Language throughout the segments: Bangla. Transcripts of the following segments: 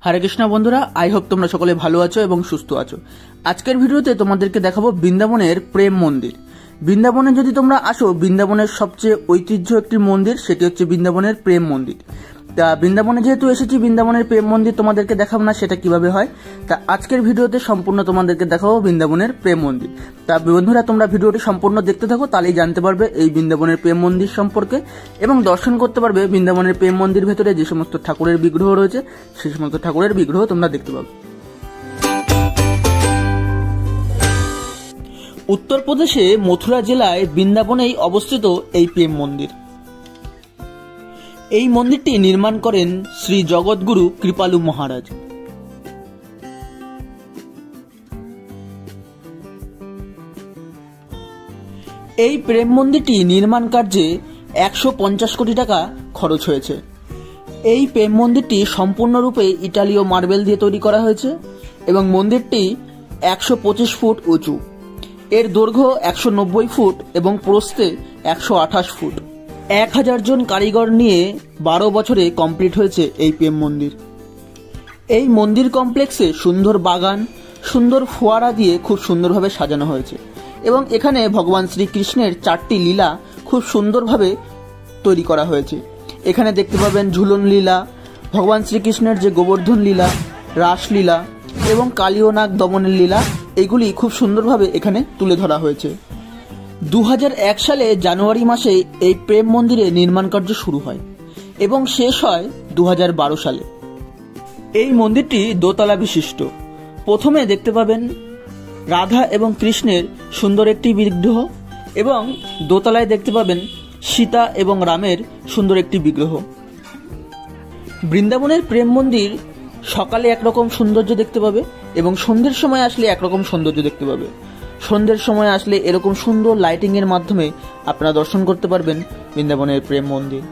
हरे कृष्णा बंधुरा आई होप তোমরা সকলে ভালো আছো এবং সুস্থ আছো। আজকের ভিডিওতে তোমাদেরকে দেখাবো বৃন্দাবনের প্রেম মন্দির। বৃন্দাবনে যদি তোমরা আসো, বৃন্দাবনের সবচেয়ে ঐতিহ্য একটি মন্দির, সেটি হচ্ছে বৃন্দাবনের প্রেম মন্দির। তা বৃন্দাবনে যেহেতু এসেছি, বৃন্দাবনের প্রেম মন্দির তোমাদেরকে দেখাবো না সেটা কিভাবে হয়, তা আজকের ভিডিওতে সম্পূর্ণ তোমাদেরকে দেখাবো বৃন্দাবনের প্রেম মন্দির। তা বন্ধুরা তোমরা ভিডিওটি সম্পূর্ণ দেখতে থাকো, তাহলেই জানতে পারবে এই বৃন্দাবনের প্রেম মন্দির সম্পর্কে এবং দর্শন করতে পারবে বৃন্দাবনের প্রেম মন্দির ভেতরে যে সমস্ত ঠাকুরের বিগ্রহ রয়েছে সেই সমস্ত ঠাকুরের বিগ্রহ তোমরা দেখতে পাবে। উত্তরপ্রদেশে মথুরা জেলায় বৃন্দাবনেই অবস্থিত এই প্রেম মন্দির। এই মন্দিরটি নির্মাণ করেন শ্রী জগৎগুরু কৃপালু মহারাজ। এই প্রেম মন্দিরটি নির্মাণ কার্যে 150 কোটি টাকা খরচ হয়েছে। এই প্রেম মন্দিরটি সম্পূর্ণরূপে ইটালীয় মার্বেল দিয়ে তৈরি করা হয়েছে এবং মন্দিরটি 125 ফুট উঁচু। এর দৈর্ঘ্য 190 ফুট এবং প্রস্থে 128 ফুট। 1000 জন কারিগর নিয়ে 12 বছরে কমপ্লিট হয়েছে এই প্রেম মন্দির। এই মন্দির কমপ্লেক্সে সুন্দর বাগান, সুন্দর ফোয়ারা দিয়ে খুব সুন্দরভাবে সাজানো হয়েছে এবং এখানে ভগবান শ্রীকৃষ্ণের 4টি লীলা খুব সুন্দরভাবে তৈরি করা হয়েছে। এখানে দেখতে পাবেন ঝুলন লীলা, ভগবান শ্রীকৃষ্ণের যে গোবর্ধন লীলা, রাসলীলা এবং কালীয় নাগ দমনের লীলা, এগুলি খুব সুন্দরভাবে এখানে তুলে ধরা হয়েছে। 2001 সালে জানুয়ারি মাসে এই প্রেম মন্দিরে নির্মাণ কার্য শুরু হয় এবং শেষ হয় 2012 সালে। এই মন্দিরটি দোতলা বিশিষ্ট। প্রথমে দেখতে পাবেন রাধা এবং কৃষ্ণের সুন্দর একটি বিগ্রহ এবং দোতলায় দেখতে পাবেন সীতা এবং রামের সুন্দর একটি বিগ্রহ। বৃন্দাবনের প্রেম মন্দির সকালে একরকম সৌন্দর্য দেখতে পাবে এবং সন্ধ্যের সময় আসলে একরকম সৌন্দর্য দেখতে পাবে। সন্ধ্যের সময় আসলে এরকম সুন্দর লাইটিং এর মাধ্যমে আপনারা দর্শন করতে পারবেন বৃন্দাবনের প্রেম মন্দির।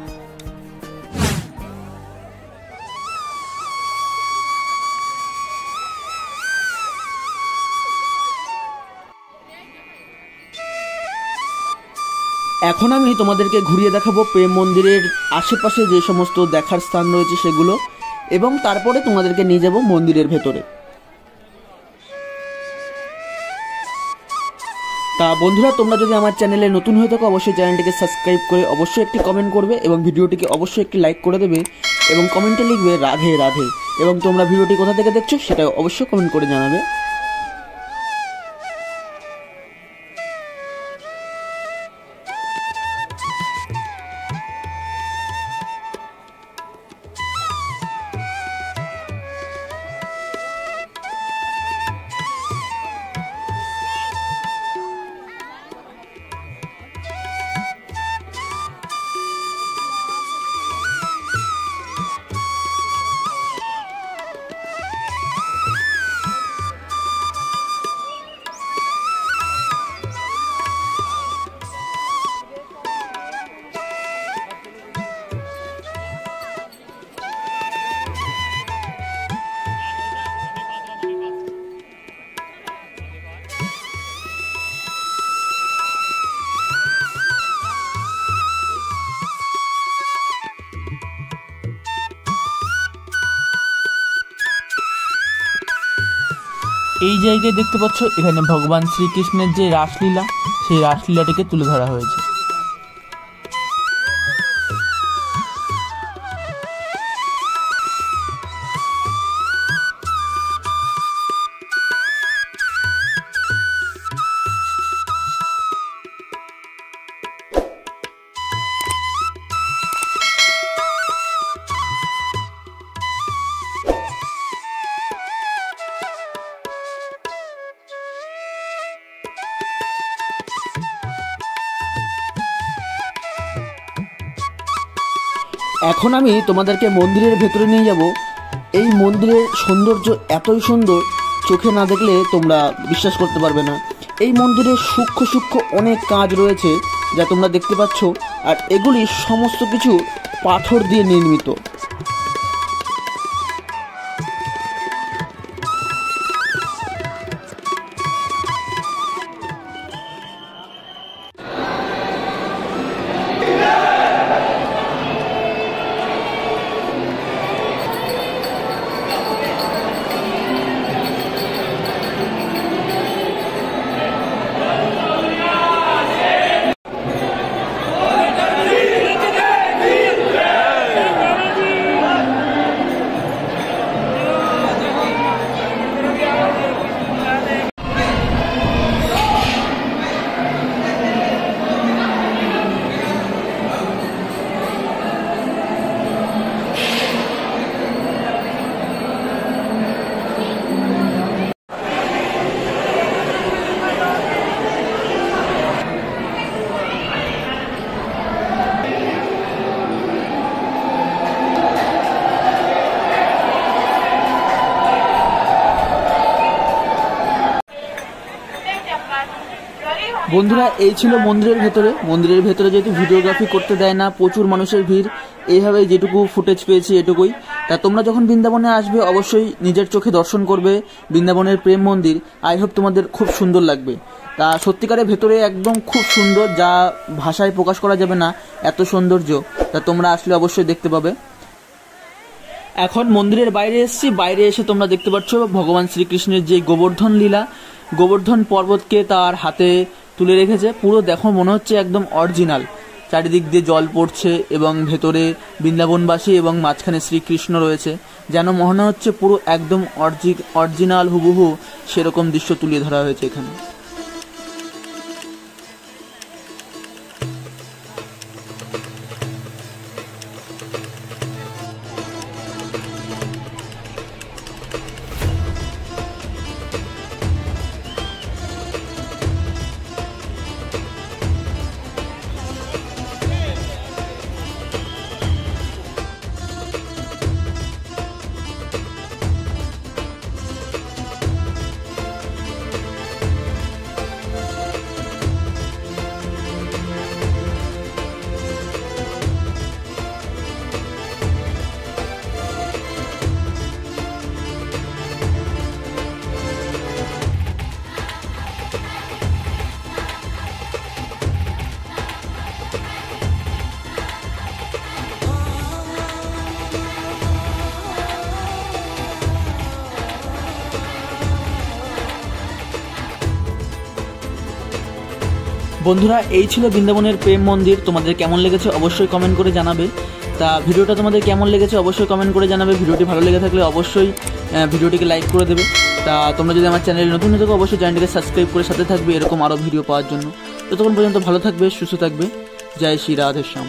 এখন আমি তোমাদেরকে ঘুরিয়ে দেখাবো প্রেম মন্দিরের আশেপাশে যে সমস্ত দেখার স্থান রয়েছে সেগুলো, এবং তারপরে তোমাদেরকে নিয়ে যাব মন্দিরের ভেতরে। তা বন্ধুরা, তোমরা যদি আমার চ্যানেলে নতুন হয়ে থাকো অবশ্যই চ্যানেলটিকে সাবস্ক্রাইব করে অবশ্যই একটি কমেন্ট করবে এবং ভিডিওটিকে অবশ্যই একটি লাইক করে দেবে এবং কমেন্টে লিখবে রাধে রাধে, এবং তোমরা ভিডিওটি কোথা থেকে দেখছো সেটা অবশ্যই কমেন্ট করে জানাবে। এই জায়গায় দেখতে পাচ্ছ এখানে ভগবান শ্রীকৃষ্ণের যে রাসলীলা, সেই রাসলীলাটিকে তুলে ধরা হয়েছে। এখন আমি তোমাদেরকে মন্দিরের ভেতরে নিয়ে যাব। এই মন্দিরের সৌন্দর্য এতই সুন্দর, চোখে না দেখলে তোমরা বিশ্বাস করতে পারবে না। এই মন্দিরে সূক্ষ্ম সূক্ষ্ম অনেক কাজ রয়েছে যা তোমরা দেখতে পাচ্ছ, আর এগুলি সমস্ত কিছু পাথর দিয়ে নির্মিত। বন্ধুরা, এই ছিল মন্দিরের ভেতরে। মন্দিরের ভেতরে যেহেতু ভিডিওগ্রাফি করতে দেয় না, প্রচুর মানুষের ভিড়, এইভাবে যেটুকু ফুটেজ পেয়েছি এটুকুই। তা তোমরা যখন বৃন্দাবনে আসবে অবশ্যই নিজের চোখে দর্শন করবে বৃন্দাবনের প্রেম মন্দির। আই হোপ তোমাদের খুব সুন্দর লাগবে। তা সত্যিকারের ভেতরে একদম খুব সুন্দর, যা ভাষায় প্রকাশ করা যাবে না, এত সৌন্দর্য। তা তোমরা আসলে অবশ্যই দেখতে পাবে। এখন মন্দিরের বাইরে এসেছি। বাইরে এসে তোমরা দেখতে পাচ্ছ ভগবান শ্রীকৃষ্ণের যে গোবর্ধন লীলা, গোবর্ধন পর্বতকে তার হাতে তুলে রেখেছে। পুরো দেখো মনে হচ্ছে একদম অরিজিনাল। চারিদিক দিয়ে জল পড়ছে এবং ভেতরে বৃন্দাবনবাসী এবং মাঝখানে শ্রীকৃষ্ণ রয়েছে, যেন মনে হচ্ছে পুরো একদম অরিজিনাল হুবহু সেরকম দৃশ্য তুলে ধরা হয়েছে এখানে। বন্ধুরা, এই ছিল বৃন্দাবনের প্রেম মন্দির। তোমাদের কেমন লেগেছে অবশ্যই কমেন্ট করে জানাবে। তা ভিডিওটা তোমাদের কেমন লেগেছে অবশ্যই কমেন্ট করে জানাবে। ভিডিওটি ভালো লেগে থাকলে অবশ্যই ভিডিওটিকে লাইক করে দেবে। তা তোমরা যদি আমার চ্যানেলে নতুন হয়ে থাকো অবশ্যই চ্যানেলটিকে সাবস্ক্রাইব করে সাথে থাকবে এরকম আরও ভিডিও পাওয়ার জন্য। ততক্ষণ পর্যন্ত ভালো থাকবে, সুস্থ থাকবে। জয় শ্রী রাধেশ্যাম।